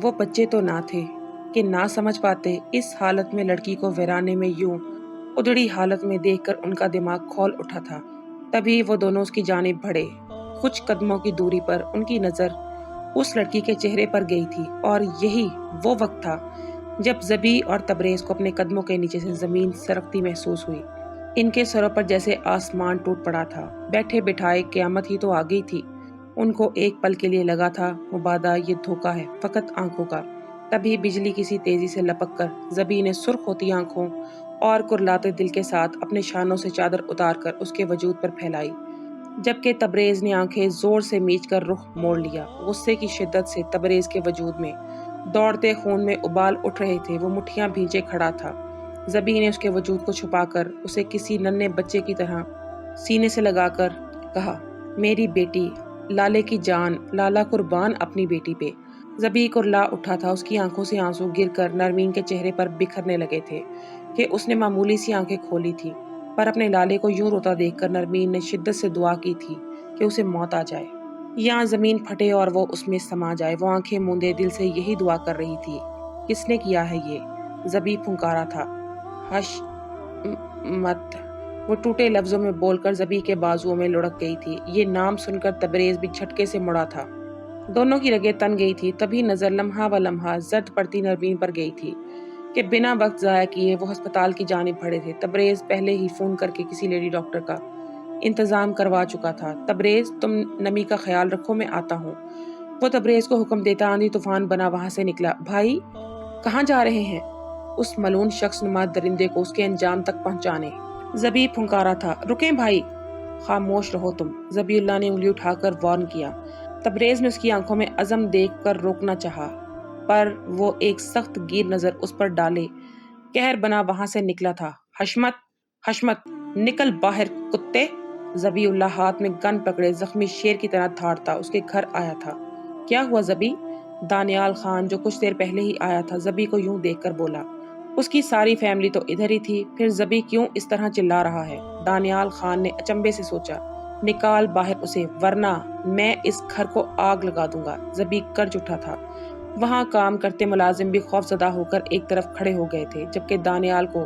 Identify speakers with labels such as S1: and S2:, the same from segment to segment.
S1: وہ بچے تو نہ تھے کہ نہ سمجھ پاتے اس حالت میں لڑکی کو ویرانے میں یوں ادڑی حالت میں دیکھ کر ان کا دماغ کھول اٹھا تھا۔ تبھی وہ دونوں اس کی جانب بڑھے۔ کچھ قدموں کی دوری پر ان کی نظر اس لڑکی کے چہرے پر گئی تھی اور یہی وہ وقت تھا جب زبی اور تبریز کو اپنے قدموں کے نیچے سے زمین سرکتی محسوس ہوئی۔ ان کے سروں پر جیسے آسمان ٹوٹ پڑا تھا۔ بیٹھے بٹھائے قیامت ہی تو آ گئی تھی۔ ان کو ایک پل کے لیے لگا تھا مبادا یہ دھوکہ ہے فقط آنکھوں کا۔ تبھی بجلی کسی تیزی سے لپک کر زبی نے سرخ ہوتی آنکھوں اور کرلاتے دل کے ساتھ اپنے شانوں سے چادر اتار کر اس کے وجود پر پھیلائی، جبکہ تبریز نے آنکھیں زور سے میچ کر رخ موڑ لیا۔ غصے کی شدت سے تبریز کے وجود میں دوڑتے خون میں ابال اٹھ رہے تھے۔ وہ مٹھیاں بھیجے کھڑا تھا۔ زبی نے اس کے وجود کو چھپا کر اسے کسی ننھے بچے کی طرح سینے سے لگا کر کہا، میری بیٹی، لالے کی جان، لالا قربان اپنی بیٹی پہ۔ زبی کرلا اٹھا تھا۔ اس کی آنکھوں سے آنسو گر کر نرمین کے چہرے پر بکھرنے لگے تھے کہ اس نے معمولی سی آنکھیں کھولی تھی، پر اپنے لالے کو یوں روتا دیکھ کر نرمین نے شدت سے دعا کی تھی کہ اسے موت آ جائے یا زمین پھٹے اور وہ اس میں سما جائے۔ وہ آنکھیں موندے دل سے یہی دعا کر رہی تھی۔ کس نے کیا ہے یہ؟ زبی پھنکارا تھا۔ ہش مت، وہ ٹوٹے لفظوں میں بول کر زبی کے بازوؤں میں لڑک گئی تھی۔ یہ نام سن کر تبریز بھی جھٹکے سے مڑا تھا۔ دونوں کی رگیں تن گئی تھی۔ تبھی نظر لمحہ و لمحہ زرد پڑتی نرمین پر گئی تھی کہ بنا وقت ضائع کیے وہ ہسپتال کی جانب بڑھے تھے۔ تبریز پہلے ہی فون کر کے کسی لیڈی ڈاکٹر کا انتظام کروا چکا تھا۔ تبریز، تم نمی کا خیال رکھو، میں آتا ہوں۔ وہ تبریز کو حکم دیتا آندھی طوفان بنا وہاں سے نکلا۔ بھائی کہاں جا رہے ہیں؟ اس ملعون شخص نما درندے کو اس کے انجام تک پہنچانے۔ زبی پھنکارا تھا۔ رکیں بھائی، خاموش رہو تم، زبی اللہ نے انگلی اٹھا کر وارن کیا۔ تبریز نے اس کی آنکھوں میں عزم دیکھ کر روکنا چاہا، پر وہ ایک سخت گیر نظر اس پر ڈالے قہر بنا وہاں سے نکلا تھا۔ حشمت، حشمت، نکل باہر کتے! زبی اللہ ہاتھ میں گن پکڑے زخمی شیر کی طرح دھاڑتا اس کے گھر آیا تھا۔ کیا ہوا زبی؟ دانیال خان جو کچھ دیر پہلے ہی آیا تھا زبی کو یوں دیکھ کر بولا۔ اس کی ساری فیملی تو ادھر ہی تھی، پھر زبی کیوں اس طرح چلا رہا ہے؟ دانیال خان نے اچنبے سے سوچا۔ نکال باہر اسے، ورنہ میں اس گھر کو آگ لگا دوں گا۔ زبی گرج اٹھا تھا۔ وہاں کام کرتے ملازم بھی خوف زدہ ہو کر ایک طرف کھڑے ہو گئے تھے، جبکہ دانیال کو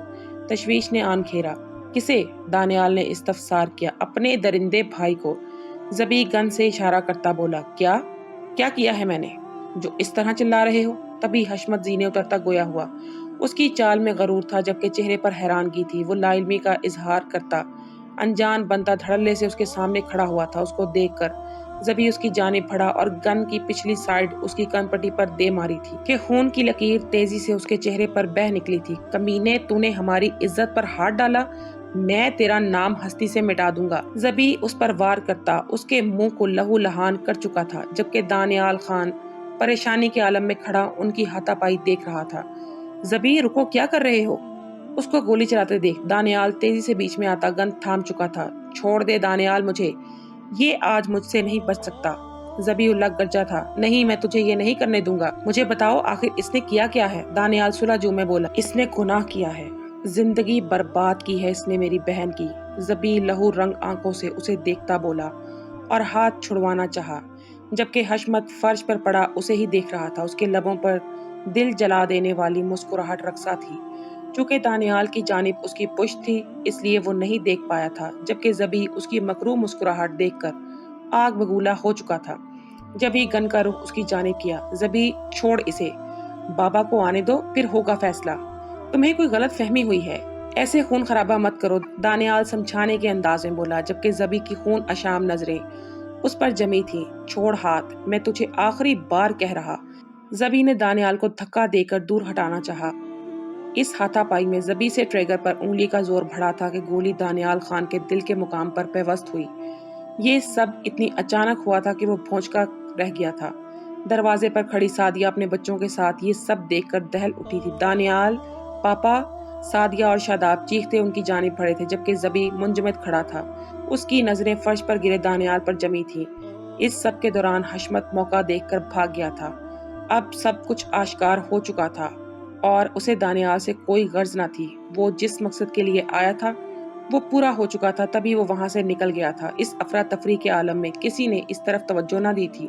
S1: تشویش نے آن گھیرا۔ کسے؟ دانیال نے استفسار کیا۔ اپنے درندے بھائی کو، زبی گن سے اشارہ کرتا بولا۔ کیا کیا ہے میں نے جو اس طرح چلا رہے ہو؟ تبھی حشمت زینے اترتا گویا ہوا۔ اس کی چال میں غرور تھا جبکہ چہرے پر حیرانگی تھی۔ وہ لا علمی کا اظہار کرتا انجان بنتا دھڑلے سے اس کے سامنے کھڑا ہوا تھا۔ اس کو دیکھ کر زبی اس کی جانب بڑھا اور گن کی پچھلی سائیڈ اس کی کن پٹی پر دے ماری تھی کہ خون کی لکیر تیزی سے اس کے چہرے پر بہہ نکلی تھی۔ کمینے، تو نے ہماری عزت پر ہاتھ ڈالا، میں تیرا نام ہستی سے مٹا دوں گا۔ زبی اس پر وار کرتا اس کے منہ کو لہو لہان کر چکا تھا، جبکہ دانیال خان پریشانی کے عالم میں کھڑا ان کی ہاتھا پائی دیکھ رہا تھا۔ زبی رکو، کیا کر رہے ہو؟ اس کو گولی چلاتے دیکھ دانیال تیزی سے بیچ میں آتا گن تھام چکا تھا۔ چھوڑ دے دانیال مجھے، یہ آج مجھ سے نہیں بچ سکتا۔ زبی اللہ گرجا تھا۔ نہیں، میں تجھے یہ نہیں کرنے دوں گا۔ مجھے بتاؤ آخر اس نے کیا ہے؟ دانیال سلجھو میں بولا۔ اس نے گناہ کیا ہے، زندگی برباد کی ہے اس نے میری بہن کی۔ زبی لہو رنگ آنکھوں سے اسے دیکھتا بولا اور ہاتھ چھڑوانا چاہا، جبکہ حشمت فرش پر پڑا اسے ہی دیکھ رہا تھا۔ اس کے لبوں پر دل جلا دینے والی مسکراہٹ رقصا تھی۔ چونکہ دانیال کی جانب اس کی پشت تھی اس لیے وہ نہیں دیکھ پایا تھا، جبکہ زبی اس کی مکروہ مسکراہٹ دیکھ کر آگ بگولا ہو چکا تھا۔ جب ہی گن کا رخ اس کی جانب کیا۔ زبی چھوڑ اسے، بابا کو آنے دو، پھر ہوگا فیصلہ۔ تمہیں کوئی غلط فہمی ہوئی ہے، ایسے خون خرابہ مت کرو، دانیال سمجھانے کے انداز میں بولا، جبکہ زبی کی خون اشام نظریں اس پر جمی تھی۔ چھوڑ ہاتھ، میں تجھے آخری بار کہہ رہا۔ زبی نے دانیال کو دھکا دے کر دور ہٹانا چاہا۔ اس ہاتھا پائی میں زبی سے ٹریگر پر انگلی کا زور بڑھا تھا کہ گولی دانیال خان کے دل کے مقام پر پیوست ہوئی۔ یہ سب اتنی اچانک ہوا تھا کہ وہ بھونچکا رہ گیا تھا۔ دروازے پر کھڑی سعدیہ اپنے بچوں کے ساتھ یہ سب دیکھ کر دہل اٹھی تھی۔ دانیال، پاپا! سعدیہ اور شاداب چیختے ان کی جانب بڑھے تھے، جبکہ زبی منجمد کھڑا تھا۔ اس کی نظریں فرش پر گرے دانیال پر جمی تھی۔ اس سب کے دوران حشمت موقع دیکھ کر بھاگ گیا تھا۔ اب سب کچھ آشکار ہو چکا تھا اور اسے دانیال سے کوئی غرض نہ تھی۔ وہ جس مقصد کے لیے آیا تھا وہ پورا ہو چکا تھا، تبھی وہ وہاں سے نکل گیا تھا۔ اس افراتفری کے عالم میں کسی نے اس طرف توجہ نہ دی تھی۔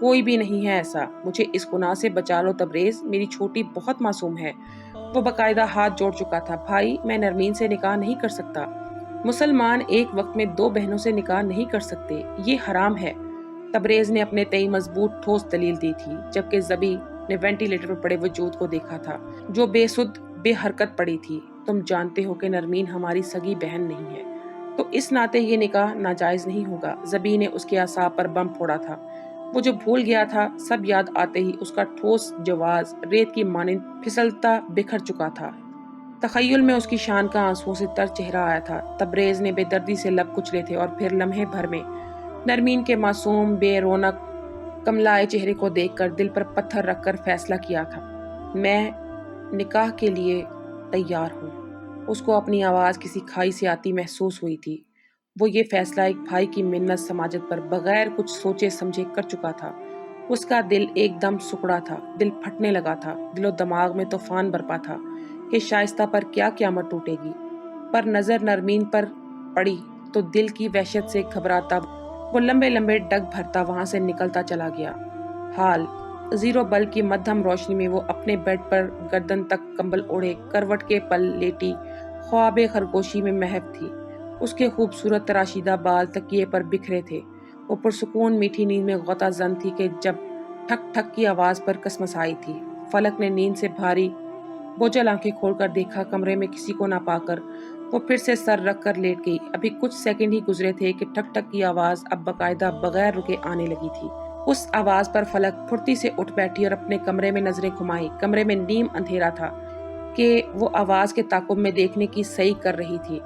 S1: کوئی بھی نہیں ہے ایسا، مجھے اس گناہ سے بچا لو تبریز، میری چھوٹی بہت معصوم ہے۔ وہ باقاعدہ ہاتھ جوڑ چکا تھا۔ بھائی، میں نرمین سے نکاح نہیں کر سکتا۔ مسلمان ایک وقت میں 2 بہنوں سے نکاح نہیں کر سکتے، یہ حرام ہے۔ تبریز نے اپنے تئیں مضبوط ٹھوس دلیل دی تھی، جبکہ زبی نے وینٹیلیٹر پر پڑے وجود کو دیکھا تھا جو بے سد بے حرکت پڑی تھی۔ تم جانتے ہو کہ نرمین ہماری سگی بہن نہیں ہے، تو اس ناطے یہ نکاح ناجائز نہیں ہوگا۔ زبی نے اس کے اعصاب پر بم پھوڑا تھا۔ وہ جو بھول گیا تھا، سب یاد آتے ہی اس کا ٹھوس جواز ریت کی مانند پھسلتا بکھر چکا تھا۔ تخیل میں اس کی شان کا آنسوؤں سے تر چہرہ آیا تھا۔ تبریز نے بے دردی سے لب کچلے تھے اور پھر لمحے بھر میں نرمین کے معصوم بے رونق کملائے چہرے کو دیکھ کر دل پر پتھر رکھ کر فیصلہ کیا تھا، میں نکاح کے لیے تیار ہوں۔ اس کو اپنی آواز کسی کھائی سے آتی محسوس ہوئی تھی۔ وہ یہ فیصلہ ایک بھائی کی منت سماجت پر بغیر کچھ سوچے سمجھے کر چکا تھا۔ اس کا دل ایک دم سکڑا تھا، دل پھٹنے لگا تھا، دل و دماغ میں طوفان برپا تھا کہ شائستہ پر کیا قیامت ٹوٹے گی۔ پر نظر نرمین پر پڑی تو دل کی وحشت سے گھبراتا وہ لمبے لمبے ڈگ بھرتا وہاں سے نکلتا چلا گیا۔ حال زیرو بلب کی مدھم روشنی میں وہ اپنے بیڈ پر گردن تک کمبل اوڑھے کروٹ کے پل لیٹی خواب خرگوشی میں محو تھی۔ اس کے خوبصورت تراشیدہ بال تکیے پر بکھرے تھے۔ وہ پرسکون میٹھی نیند میں غوطہ زن تھی کہ جب ٹھک ٹھک کی آواز پر کسمسائی تھی۔ فلک نے نیند سے بھاری بوجھل آنکھیں کھول کر دیکھا، کمرے میں کسی کو نہ پا کر وہ پھر سے سر رکھ کر لیٹ گئی۔ ابھی کچھ سیکنڈ ہی گزرے تھے کہ ٹھک ٹھک کی آواز اب باقاعدہ بغیر رکے آنے لگی تھی۔ اس آواز پر فلک پھرتی سے اٹھ بیٹھی اور اپنے کمرے میں نظریں گھمائی۔ کمرے میں نیم اندھیرا تھا کہ وہ آواز کے تعاقب میں دیکھنے کی سعی کر رہی تھی۔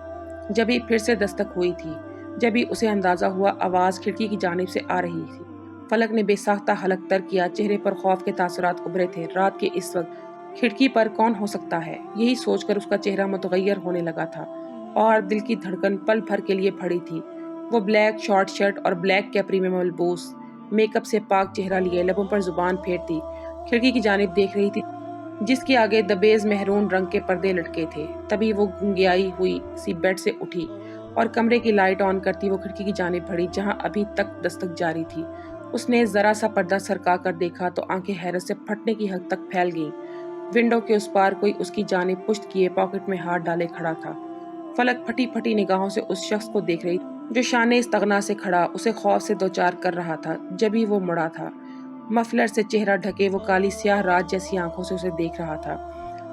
S1: جبھی پھر سے دستک ہوئی تھی، جبھی اسے اندازہ ہوا آواز کھڑکی کی جانب سے آ رہی تھی۔ فلک نے بے ساختہ حلق تر کیا، چہرے پر خوف کے تاثرات ابھرے تھے۔ رات کے اس وقت کھڑکی پر کون ہو سکتا ہے؟ یہی سوچ کر اس کا چہرہ متغیر ہونے لگا تھا اور دل کی دھڑکن پل بھر کے لیے پھڑی تھی۔ وہ بلیک شارٹ شرٹ اور بلیک کیپری میں ملبوس، میک اپ سے پاک چہرہ لیے، لبوں پر زبان پھیرتی کھڑکی کی جانب دیکھ رہی تھی جس کے آگے دبیز مہرون رنگ کے پردے لٹکے تھے۔ تبھی وہ گنگیائی ہوئی سی بیڈ سے اٹھی اور کمرے کی لائٹ آن کرتی وہ کھڑکی کی جانب بڑھی جہاں ابھی تک دستک جاری تھی۔ اس نے ذرا سا پردہ سرکا کر دیکھا تو آنکھیں حیرت سے پھٹنے کی حد تک پھیل گئیں۔ ونڈو کے اس پار کوئی اس کی جانب پشت کیے پاکٹ میں ہاتھ ڈالے کھڑا تھا۔ فلک پھٹی پھٹی نگاہوں سے اس شخص کو دیکھ رہی جو شان استغنا سے کھڑا اسے خوف سے دوچار کر رہا تھا۔ جبھی وہ مڑا تھا، مفلر سے چہرہ ڈھکے وہ کالی سیاہ رات جیسی آنکھوں سے اسے دیکھ رہا تھا۔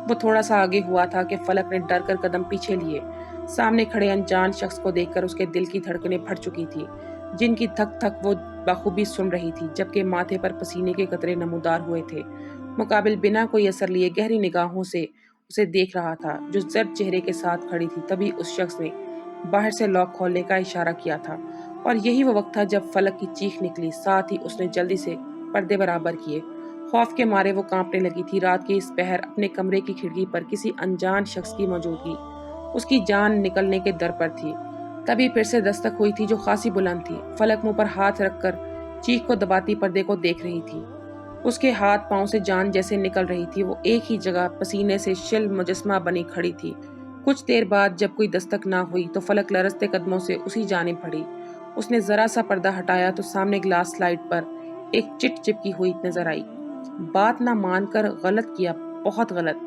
S1: وہ تھوڑا سا آگے ہوا تھا کہ فلک نے ڈر کر قدم پیچھے لیے۔ سامنے کھڑے انجان شخص کو دیکھ کر اس کے دل کی دھڑکنیں پھٹ چکی تھی، جن کی تھک تھک وہ بخوبی سن رہی تھی، جبکہ ماتھے پر پسینے کے قطرے نمودار ہوئے تھے۔ مقابل بنا کوئی اثر لیے گہری نگاہوں سے اسے دیکھ رہا تھا جو زرد چہرے کے ساتھ کھڑی تھی۔ تبھی اس شخص نے باہر سے لاک کھولنے کا اشارہ کیا تھا اور یہی وہ وقت تھا جب فلک کی چیخ نکلی۔ ساتھ ہی اس نے جلدی سے پردے برابر کیے۔ خوف کے مارے وہ کانپنے لگی تھی۔ رات کے اس پہر اپنے کمرے کی کھڑکی پر کسی انجان شخص کی موجودگی اس کی جان نکلنے کے در پر تھی۔ تبھی پھر سے دستک ہوئی تھی جو خاصی بلند تھی۔ فلک منہ پر ہاتھ رکھ کر چیخ کو دباتی پردے کو دیکھ رہی تھی۔ اس کے ہاتھ پاؤں سے جان جیسے نکل رہی تھی۔ وہ ایک ہی جگہ پسینے سے شل مجسمہ بنی کھڑی تھی۔ کچھ دیر بعد جب کوئی دستک نہ ہوئی تو فلک لرزتے قدموں سے اسی جانب بڑھی۔ اس نے ذرا سا پردہ ہٹایا تو سامنے گلاس سلائڈ پر ایک چٹ چپکی ہوئی نظر آئی۔ بات نہ مان کر غلط کیا، بہت غلط۔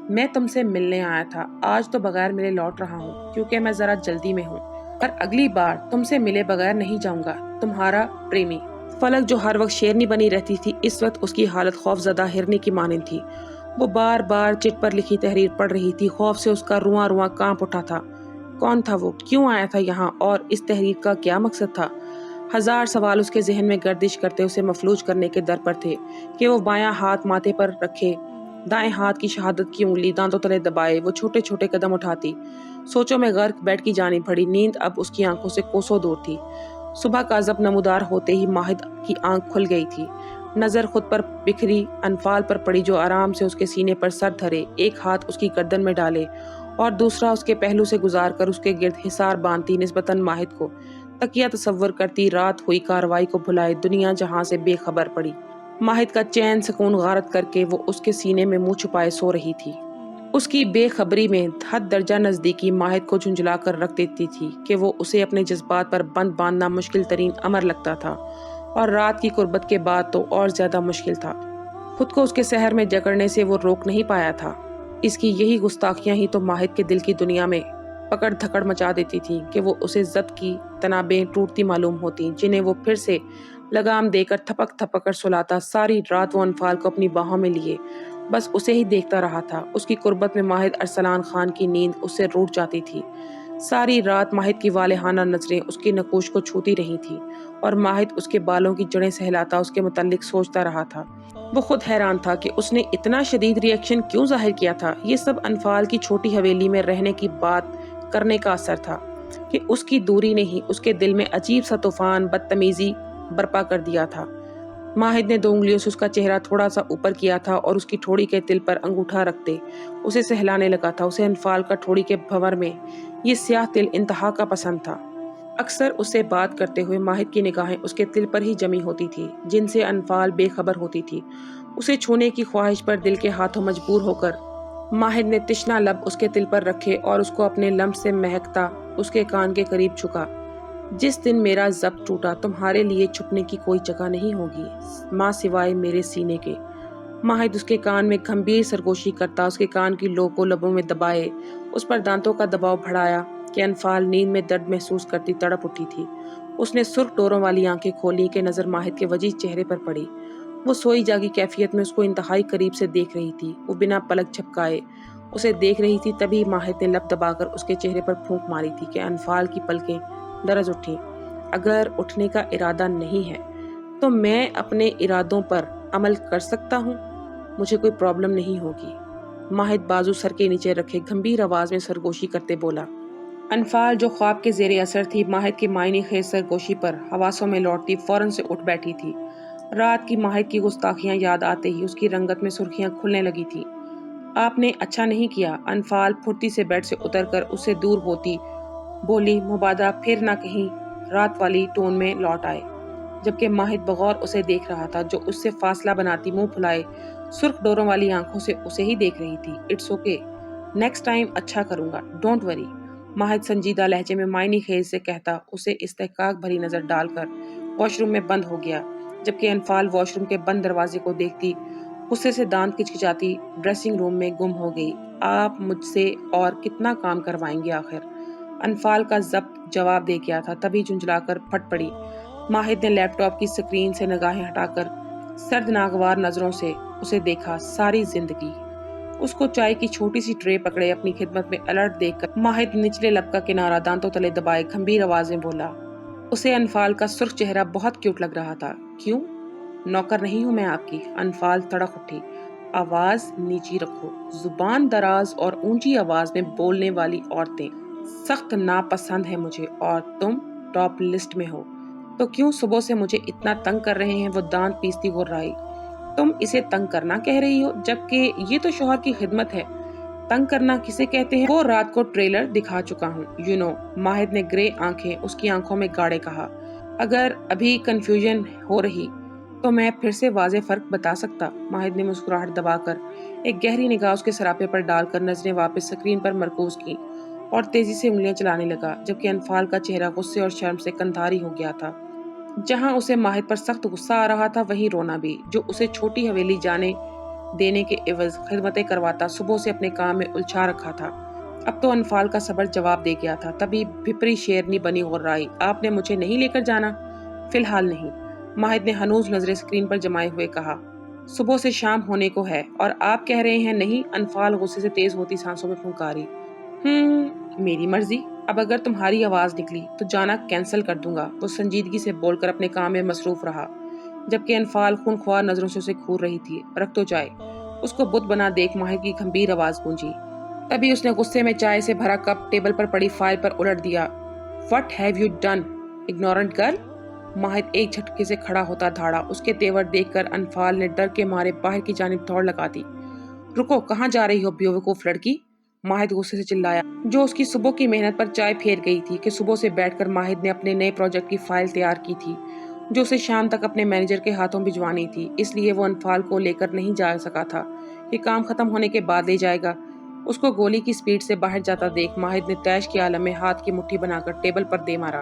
S1: میں تم سے ملنے آیا تھا، آج تو بغیر ملے لوٹ رہا ہوں کیونکہ میں ذرا جلدی میں ہوں، پر اگلی بار تم سے ملے بغیر نہیں جاؤں گا۔ تمہارا پریمی۔ فلک جو ہر وقت شیرنی بنی رہتی تھی، اس وقت اس کی حالت خوف زدہ ہرنی کی مانند تھی۔ وہ بار بار چٹ پر لکھی تحریر پڑھ رہی تھی۔ خوف سے اس کا رواں رواں کانپ اٹھا تھا۔ کون تھا وہ؟ کیوں آیا تھا یہاں؟ اور اس تحریر کا کیا مقصد تھا؟ ہزار سوال اس کے ذہن میں گردش کرتے اسے مفلوج کرنے کے در پر تھے کہ وہ بایاں ہاتھ ماتھے پر رکھے، دائیں ہاتھ کی شہادت کی انگلی دانتوں تلے دبائے وہ چھوٹے چھوٹے قدم اٹھاتی، سوچوں میں غرق بیڈ کی جانب بڑھی۔ نیند اب اس کی آنکھوں سے کوسوں دور تھی۔ صبح کا ضب نمودار ہوتے ہی ماہد کی آنکھ کھل گئی تھی۔ نظر خود پر بکھری انفال پر پڑی جو آرام سے اس کے سینے پر سر دھرے، ایک ہاتھ اس کی گردن میں ڈالے اور دوسرا اس کے پہلو سے گزار کر اس کے گرد حصار باندھتی نسبتاً ماہد کو تکیہ تصور کرتی رات ہوئی کاروائی کو بھلائے دنیا جہاں سے بے خبر پڑی۔ ماہد کا چین سکون غارت کر کے وہ اس کے سینے میں منہ چھپائے سو رہی تھی۔ اس کی بے خبری میں حد درجہ نزدیکی ماہد کو جھنجھلا کر رکھ دیتی تھی کہ وہ اسے اپنے جذبات پر بند باندھنا مشکل ترین امر لگتا تھا۔ اور رات کی قربت کے بعد تو اور زیادہ مشکل تھا۔ خود کو اس کے سحر میں جکڑنے سے وہ روک نہیں پایا تھا۔ اس کی یہی گستاخیاں ہی تو ماہد کے دل کی دنیا میں پکڑ دھکڑ مچا دیتی تھی کہ وہ اسے ضبط کی تنابیں ٹوٹتی معلوم ہوتی، جنہیں وہ پھر سے لگام دے کر تھپک تھپک کر سلاتا۔ ساری رات وہ انفال کو اپنی باہوں میں لیے بس اسے ہی دیکھتا رہا تھا۔ اس کی قربت میں ماہد ارسلان خان کی نیند اس سے روٹ جاتی تھی۔ ساری رات ماہد کی والہانہ نظریں اس کی نقوش کو چھوتی رہی تھی اور ماہد اس کے بالوں کی جڑیں سہلاتا اس کے متعلق سوچتا رہا تھا۔ وہ خود حیران تھا کہ اس نے اتنا شدید ری ایکشن کیوں ظاہر کیا تھا۔ یہ سب انفال کی چھوٹی حویلی میں رہنے کی بات کرنے کا اثر تھا کہ اس کی دوری نے ہی اس کے دل میں عجیب سا طوفان بدتمیزی برپا کر دیا تھا۔ ماہد نے 2 انگلیوں سے اس کا چہرہ تھوڑا سا اوپر کیا تھا اور اس کی ٹھوڑی کے تل پر انگوٹھا رکھتے اسے سہلانے لگا تھا۔ اسے انفال کا ٹھوڑی کے بھنور میں یہ سیاہ تل انتہا کا پسند تھا۔ اکثر اس سے بات کرتے ہوئے ماہد کی نگاہیں اس کے تل پر ہی جمی ہوتی تھی، جن سے انفال بے خبر ہوتی تھی۔ اسے چھونے کی خواہش پر دل کے ہاتھوں مجبور ہو کر ماہد نے تشنا لب اس کے تل پر رکھے اور اس کو اپنے لمس سے مہکتا اس کے کان کے قریب جھکا۔ جس دن میرا ضبط ٹوٹا تمہارے لیے چھپنے کی کوئی جگہ نہیں ہوگی ماں سوائے میرے سینے کے۔ ماہد اس کے کان میں گھمبیر سرگوشی کرتا اس کے کان کی لو کو لبوں میں دبائے اس پر دانتوں کا دباؤ بڑھایا کہ انفال نیند میں درد محسوس کرتی تڑپ اٹھی تھی۔ اس نے سرخ ڈوروں والی آنکھیں کھولی کہ نظر ماہد کے وجیز چہرے پر پڑی۔ وہ سوئی جاگی کیفیت میں اس کو انتہائی قریب سے دیکھ رہی تھی۔ وہ بنا پلک جھپکائے اسے دیکھ رہی تھی، تبھی ماہد نے لب دبا کر اس کے چہرے پر پھونک ماری تھی کہ انفال کی پلکیں درز اٹھیں۔ اگر اٹھنے کا ارادہ نہیں ہے تو میں اپنے ارادوں پر عمل کر سکتا ہوں، مجھے کوئی پرابلم نہیں ہوگی۔ ماہد بازو سر کے نیچے رکھے گھمبیر آواز میں سرگوشی کرتے بولا۔ انفال جو خواب کے زیر اثر تھی، ماہد کی معنی خیز سرگوشی پر حواسوں میں لوٹتی فوراً سے اٹھ بیٹھی تھی۔ رات کی ماہد کی گستاخیاں یاد آتے ہی اس کی رنگت میں سرخیاں کھلنے لگی تھی۔ آپ نے اچھا نہیں کیا۔ انفال پھرتی سے بیڈ سے اتر کر اس سے دور ہوتی بولی، مبادہ پھر نہ کہیں رات والی ٹون میں لوٹ آئے، جبکہ ماہد بغور اسے دیکھ رہا تھا جو اس سے فاصلہ بناتی منہ پھلائے سرخ ڈوروں والی آنکھوں سے اسے ہی دیکھ رہی تھی۔ اٹس اوکے، نیکسٹ ٹائم اچھا کروں گا، ڈونٹ وری، ماہد سنجیدہ لہجے میں معنی خیز سے کہتا اسے استحقاق بھری نظر ڈال کر واش روم میں بند ہو گیا، جبکہ انفال واش روم کے بند دروازے کو دیکھتی غصے سے دانت کچکچاتی ڈریسنگ روم میں گم ہو گئی۔ آپ مجھ سے اور کتنا کام کروائیں گے آخر؟ انفال کا ضبط جواب دے گیا تھا، تبھی جھنجھلا کر پھٹ پڑی۔ ماہد نے لیپ ٹاپ کی سکرین سے نگاہیں ہٹا کر سرد ناگوار نظروں سے اسے دیکھا۔ ساری زندگی اس کو چائے کی چھوٹی سی ٹرے پکڑے اپنی خدمت میں الرٹ دیکھ کر ماہد نچلے لب کا کنارہ دانتوں تلے دبائے گھمبیر آواز میں بولا۔ اسے انفال کا سرخ چہرہ بہت کیوٹ لگ رہا تھا۔ کیوں؟ نوکر نہیں ہوں میں آپ کی؟ انفال تڑک اٹھی۔ آواز نیچی رکھو۔ زبان دراز اور اونچی آواز میں بولنے والی عورتیں سخت ناپسند ہے مجھے، اور تم ٹاپ لسٹ میں ہو تو کیوں صبح سے مجھے اتنا تنگ کر رہے ہیں؟ وہ دانت پیستی گھرائی۔ تم اسے تنگ کرنا کہہ رہی ہو، جبکہ یہ تو شوہر کی خدمت ہے۔ تنگ کرنا کسے کہتے ہیں؟ وہ رات کو ٹریلر دکھا چکا ہوں، یو نو۔ ماہد نے گرے آنکھیں اس کی آنکھوں میں گاڑے کہا۔ اگر ابھی کنفیوژن ہو رہی تو میں پھر سے واضح فرق بتا سکتا۔ ماہد نے مسکراہٹ دبا کر ایک گہری نگاہ اس کے سراپے پر ڈال کر نظریں واپس سکرین پر مرکوز کی اور تیزی سے انگلیاں چلانے لگا، جبکہ انفال کا چہرہ غصے اور شرم سے کندھاری ہو گیا تھا۔ جہاں اسے ماہد پر سخت غصہ آ رہا تھا، وہیں رونا بھی، جو اسے چھوٹی حویلی جانے دینے کے عوض خدمتیں کرواتا صبح سے اپنے کام میں الجھا رکھا تھا۔ اب تو انفال کا صبر جواب دے گیا تھا، تبھی بھپری شیرنی بنی غرائی۔ آپ نے مجھے نہیں لے کر جانا؟ فی الحال نہیں، ماہد نے ہنوز نظریں اسکرین پر جمائے ہوئے کہا۔ صبح سے شام ہونے کو ہے اور آپ کہہ رہے ہیں نہیں؟ انفال غصے سے تیز ہوتی سانسوں میں پھنکاری۔ میری مرضی، اب اگر تمہاری آواز نکلی تو جانا کینسل کر دوں گا۔ وہ سنجیدگی سے بول کر اپنے کام میں مصروف رہا، جبکہ انفال خونخوار نظروں سے اسے گھور رہی تھی۔ رکھ تو جائے۔ اس کو بت بنا دیکھ ماہد کی گھمبیر آواز گونجی۔ تبھی اس نے غصے میں چائے سے بھرا کپ ٹیبل پر پڑی فائل پر الٹ دیا۔ What have you done, ignorant girl? Mahid ایک جھٹکے سے کھڑا ہوتا دھاڑا۔ اس کے تیور دیکھ کر انفال نے ڈر کے مارے باہر کی جانب دوڑ لگا دی۔ رکو، کہاں جا رہی ہو بیوقوف لڑکی؟ ماہد غصے سے چلایا، جو اس کی صبح کی محنت پر چائے پھیر گئی تھی کہ صبح سے بیٹھ کر ماہد نے اپنے نئے پروجیکٹ کی فائل تیار کی تھی جو اسے شام تک اپنے مینیجر کے ہاتھوں بھجوانی تھی۔ اس لیے وہ انفال کو لے کر نہیں جا سکا تھا کہ کام ختم ہونے کے بعد لے جائے گا۔ اس کو گولی کی سپیڈ سے باہر جاتا دیکھ ماہد نے تیش کے عالم میں ہاتھ کی مٹھی بنا کر ٹیبل پر دے مارا۔